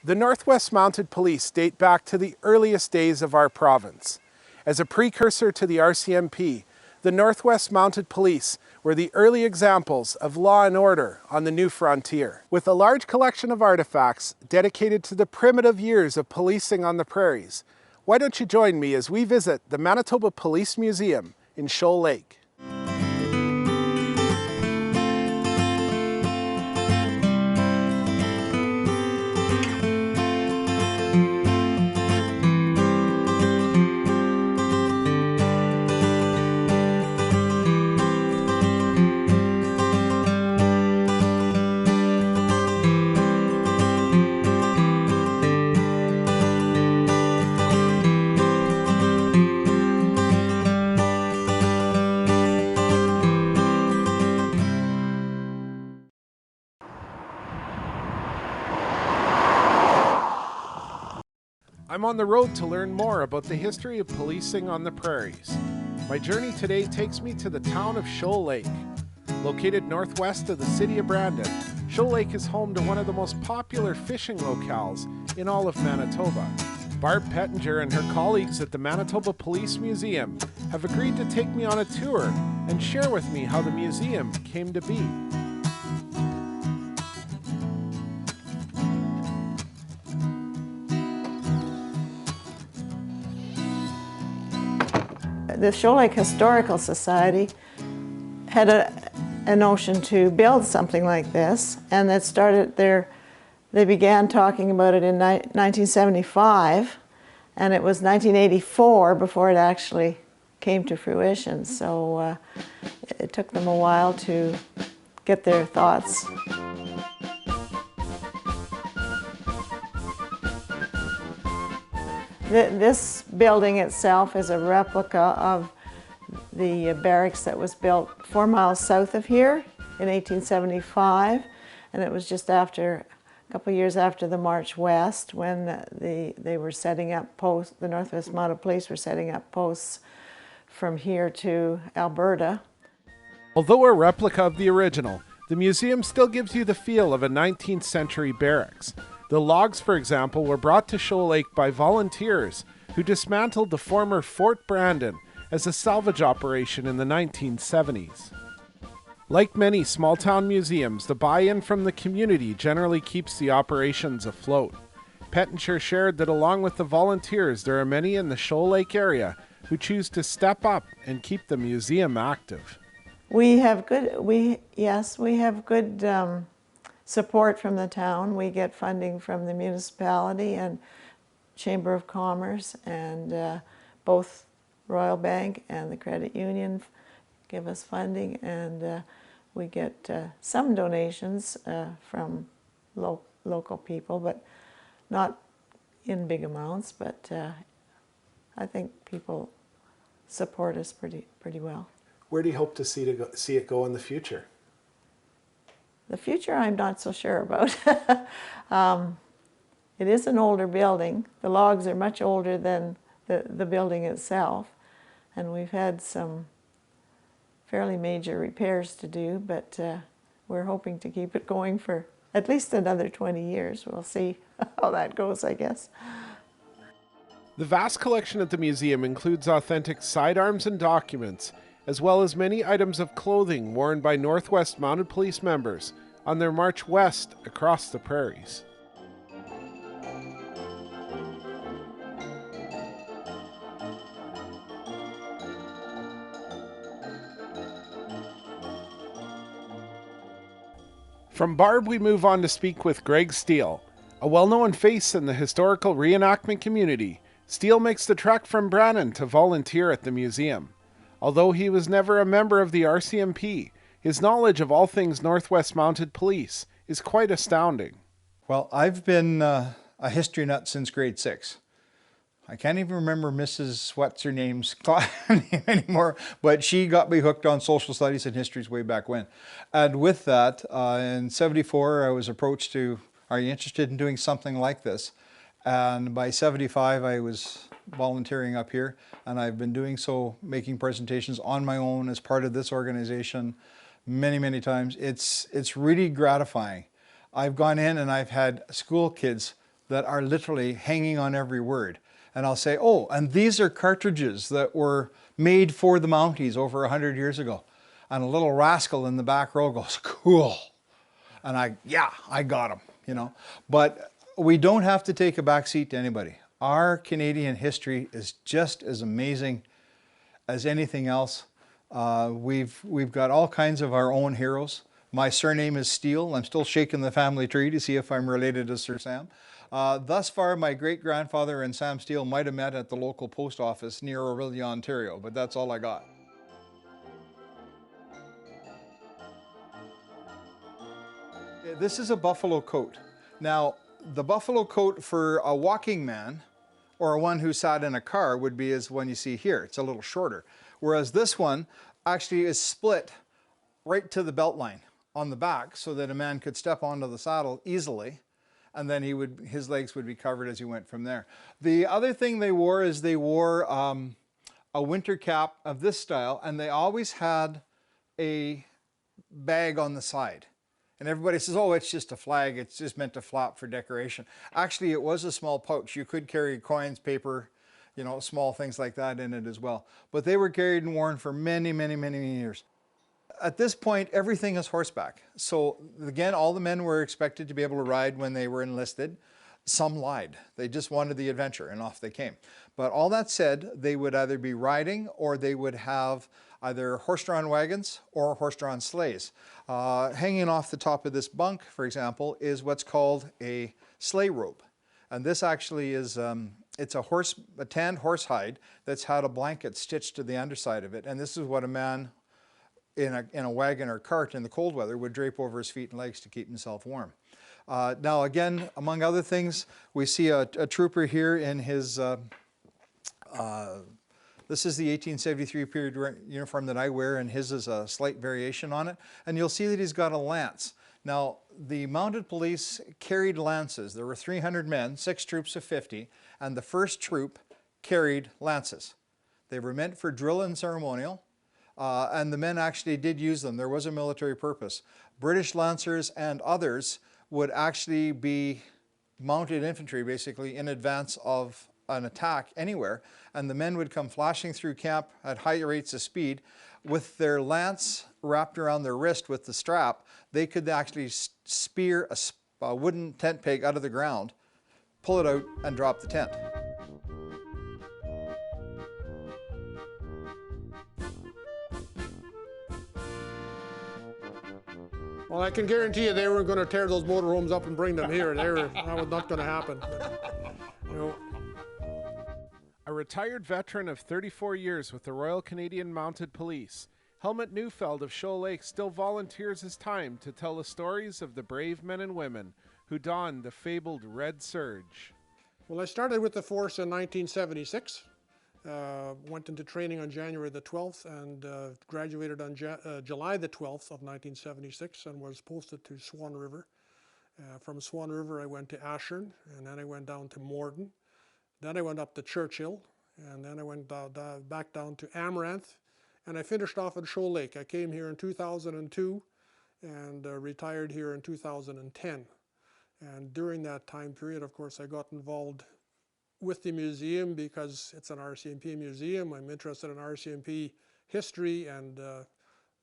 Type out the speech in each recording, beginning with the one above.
The Northwest Mounted Police date back to the earliest days of our province. As a precursor to the RCMP, the Northwest Mounted Police were the early examples of law and order on the new frontier. With a large collection of artifacts dedicated to the primitive years of policing on the prairies, why don't you join me as we visit the Manitoba Police Museum in Shoal Lake. I'm on the road to learn more about the history of policing on the prairies. My journey today takes me to the town of Shoal Lake. Located northwest of the city of Brandon, Shoal Lake is home to one of the most popular fishing locales in all of Manitoba. Barb Pettinger and her colleagues at the Manitoba Police Museum have agreed to take me on a tour and share with me how the museum came to be. The Shoal Lake Historical Society had a notion to build something like this, and that started there. They began talking about it in 1975, and it was 1984 before it actually came to fruition. So it took them a while to get their thoughts. This building itself is a replica of the barracks that was built 4 miles south of here in 1875, and it was just after, a couple of years after the March West, when they were setting up posts, the Northwest Mounted Police were setting up posts from here to Alberta. Although a replica of the original, the museum still gives you the feel of a 19th century barracks. The logs, for example, were brought to Shoal Lake by volunteers who dismantled the former Fort Brandon as a salvage operation in the 1970s. Like many small-town museums, the buy-in from the community generally keeps the operations afloat. Pettinger shared that along with the volunteers, there are many in the Shoal Lake area who choose to step up and keep the museum active. We have good support from the town. We get funding from the municipality and Chamber of Commerce, and both Royal Bank and the credit union give us funding, and we get some donations from local people, but not in big amounts, but I think people support us pretty well. Where do you hope to see it go in the future? The future I'm not so sure about. It is an older building. The logs are much older than the building itself, and we've had some fairly major repairs to do, but we're hoping to keep it going for at least another 20 years. We'll see how that goes, I guess. The vast collection at the museum includes authentic sidearms and documents, as well as many items of clothing worn by Northwest Mounted Police members on their march west across the prairies. From Barb, we move on to speak with Greg Steele. A well-known face in the historical reenactment community, Steele makes the trek from Brandon to volunteer at the museum. Although he was never a member of the RCMP, his knowledge of all things Northwest Mounted Police is quite astounding. Well, I've been a history nut since grade 6. I can't even remember Mrs. What's-her-name's name anymore, but she got me hooked on social studies and histories way back when. And with that, in '74, I was approached to, are you interested in doing something like this? And by '75, I was volunteering up here, and I've been doing so, making presentations on my own as part of this organization many times. It's really gratifying. I've gone in and I've had school kids that are literally hanging on every word. And I'll say, oh, and these are cartridges that were made for the Mounties over 100 years ago. And a little rascal in the back row goes, cool. And I got them, you know. But we don't have to take a back seat to anybody. Our Canadian history is just as amazing as anything else. We've got all kinds of our own heroes. My surname is Steele. I'm still shaking the family tree to see if I'm related to Sir Sam. Thus far, my great-grandfather and Sam Steele might have met at the local post office near Orillia, Ontario, but that's all I got. This is a buffalo coat. Now, the buffalo coat for a walking man or one who sat in a car would be as one you see here. It's a little shorter. Whereas this one actually is split right to the belt line on the back so that a man could step onto the saddle easily, and then his legs would be covered as he went from there. The other thing they wore is they wore a winter cap of this style, and they always had a bag on the side. And everybody says, oh, it's just a flag, it's just meant to flap for decoration. Actually, it was a small pouch. You could carry coins, paper, you know, small things like that in it as well. But they were carried and worn for many, many, many, many years. At this point, everything is horseback. So again, all the men were expected to be able to ride when they were enlisted. Some lied. They just wanted the adventure, and off they came. But all that said, they would either be riding or they would have either horse-drawn wagons or horse-drawn sleighs. Hanging off the top of this bunk, for example, is what's called a sleigh rope. And this actually is, it's a tanned horse hide that's had a blanket stitched to the underside of it. And this is what a man in a wagon or cart in the cold weather would drape over his feet and legs to keep himself warm. Now again, among other things, we see a trooper here in his, this is the 1873 period uniform that I wear, and his is a slight variation on it. And you'll see that he's got a lance. Now, the mounted police carried lances. There were 300 men, 6 troops of 50, and the first troop carried lances. They were meant for drill and ceremonial. And the men actually did use them. There was a military purpose. British Lancers and others would actually be mounted infantry, basically, in advance of an attack anywhere. And the men would come flashing through camp at high rates of speed with their lance wrapped around their wrist with the strap. They could actually spear a wooden tent peg out of the ground, pull it out, and drop the tent. Well, I can guarantee you they weren't going to tear those motorhomes up and bring them here. That was not going to happen. You know. A retired veteran of 34 years with the Royal Canadian Mounted Police, Helmut Neufeld of Shoal Lake still volunteers his time to tell the stories of the brave men and women who donned the fabled Red Serge. Well, I started with the force in 1976. Went into training on January the 12th and graduated on July the 12th of 1976 and was posted to Swan River. From Swan River I went to Ashern, and then I went down to Morden. Then I went up to Churchill, and then I went back down to Amaranth, and I finished off at Shoal Lake. I came here in 2002 and retired here in 2010. And during that time period, of course, I got involved with the museum because it's an RCMP museum. I'm interested in RCMP history and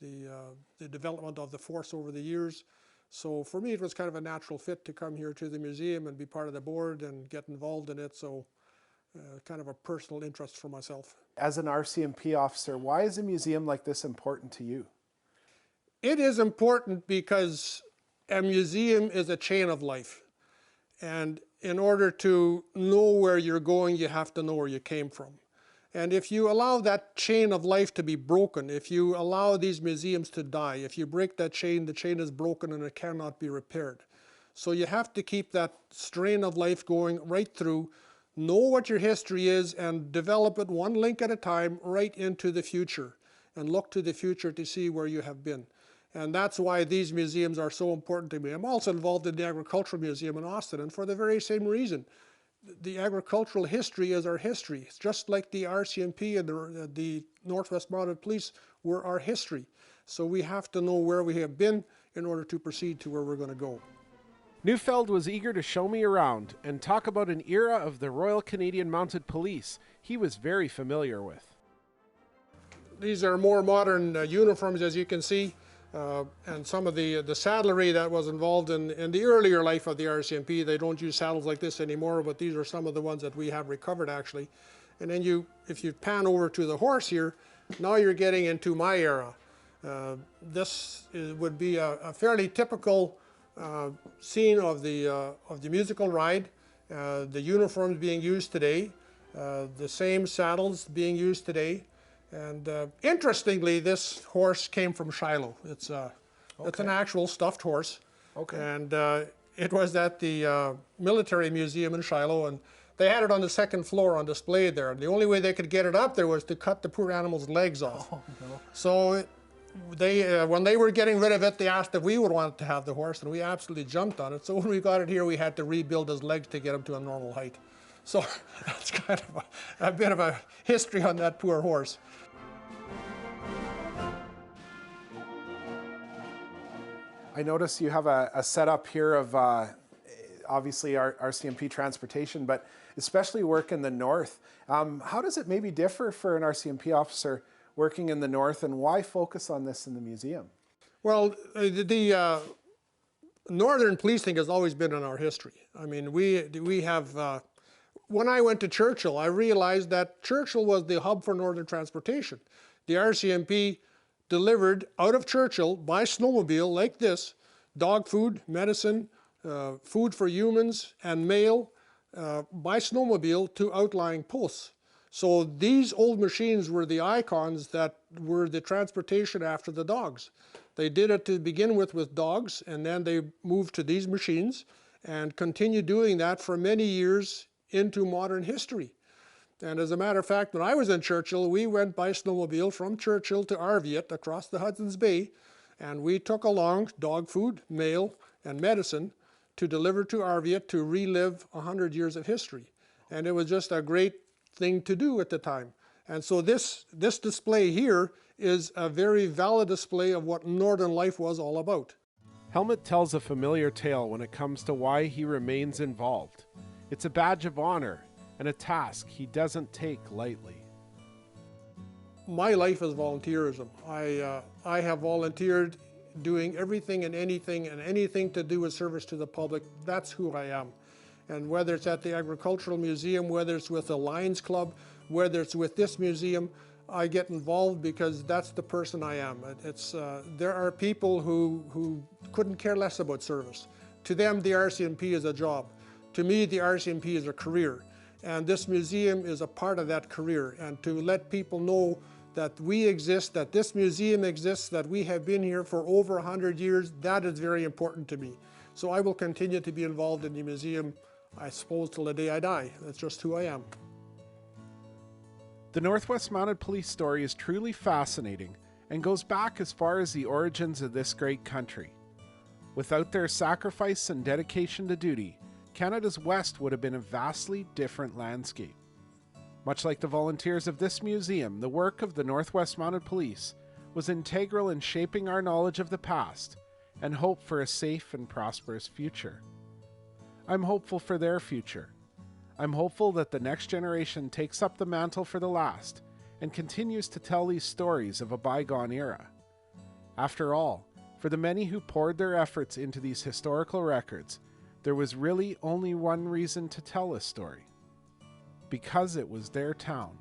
the development of the force over the years. So for me, it was kind of a natural fit to come here to the museum and be part of the board and get involved in it. So kind of a personal interest for myself. As an RCMP officer, why is a museum like this important to you? It is important because a museum is a chain of life. And in order to know where you're going, you have to know where you came from. And if you allow that chain of life to be broken, if you allow these museums to die, if you break that chain, the chain is broken and it cannot be repaired. So you have to keep that strain of life going right through, know what your history is, and develop it one link at a time right into the future, and look to the future to see where you have been. And that's why these museums are so important to me. I'm also involved in the Agricultural Museum in Austin, and for the very same reason. The agricultural history is our history. It's just like the RCMP and the Northwest Mounted Police were our history. So we have to know where we have been in order to proceed to where we're going to go. Neufeld was eager to show me around and talk about an era of the Royal Canadian Mounted Police he was very familiar with. These are more modern uniforms, as you can see, and some of the saddlery that was involved in the earlier life of the RCMP. They don't use saddles like this anymore, but these are some of the ones that we have recovered, actually. And then if you pan over to the horse here, now you're getting into my era. Would be a fairly typical scene of the musical ride, the uniforms being used today, the same saddles being used today. And interestingly, this horse came from Shiloh. It's an actual stuffed horse. Okay. And it was at the military museum in Shiloh, and they had it on the second floor on display there. And the only way they could get it up there was to cut the poor animal's legs off. Oh, no. So when they were getting rid of it, they asked if we would want to have the horse, and we absolutely jumped on it. So when we got it here, we had to rebuild his legs to get him to a normal height. So that's kind of a bit of a history on that poor horse. I notice you have a setup here of obviously our RCMP transportation, but especially work in the north. How does it maybe differ for an RCMP officer working in the north, and why focus on this in the museum? Well, the northern policing has always been in our history. I mean, we have, when I went to Churchill, I realized that Churchill was the hub for northern transportation. The RCMP delivered out of Churchill by snowmobile like this, dog food, medicine, food for humans, and mail by snowmobile to outlying posts. So these old machines were the icons that were the transportation after the dogs. They did it to begin with dogs, and then they moved to these machines and continued doing that for many years into modern history. And as a matter of fact, when I was in Churchill, we went by snowmobile from Churchill to Arviat across the Hudson's Bay, and we took along dog food, mail, and medicine to deliver to Arviat to relive 100 years of history. And it was just a great thing to do at the time. And so this display here is a very valid display of what Northern life was all about. Helmut tells a familiar tale when it comes to why he remains involved. It's a badge of honor and a task he doesn't take lightly. My life is volunteerism. I have volunteered doing everything and anything to do with service to the public. That's who I am. And whether it's at the Agricultural Museum, whether it's with the Lions Club, whether it's with this museum, I get involved because that's the person I am. There are people who couldn't care less about service. To them, the RCMP is a job. To me, the RCMP is a career. And this museum is a part of that career. And to let people know that we exist, that this museum exists, that we have been here for over 100 years, that is very important to me. So I will continue to be involved in the museum, I suppose, till the day I die. That's just who I am. The Northwest Mounted Police story is truly fascinating and goes back as far as the origins of this great country. Without their sacrifice and dedication to duty, Canada's West would have been a vastly different landscape. Much like the volunteers of this museum, the work of the Northwest Mounted Police was integral in shaping our knowledge of the past and hope for a safe and prosperous future. I'm hopeful for their future. I'm hopeful that the next generation takes up the mantle for the last and continues to tell these stories of a bygone era. After all, for the many who poured their efforts into these historical records, there was really only one reason to tell this story: because it was their town.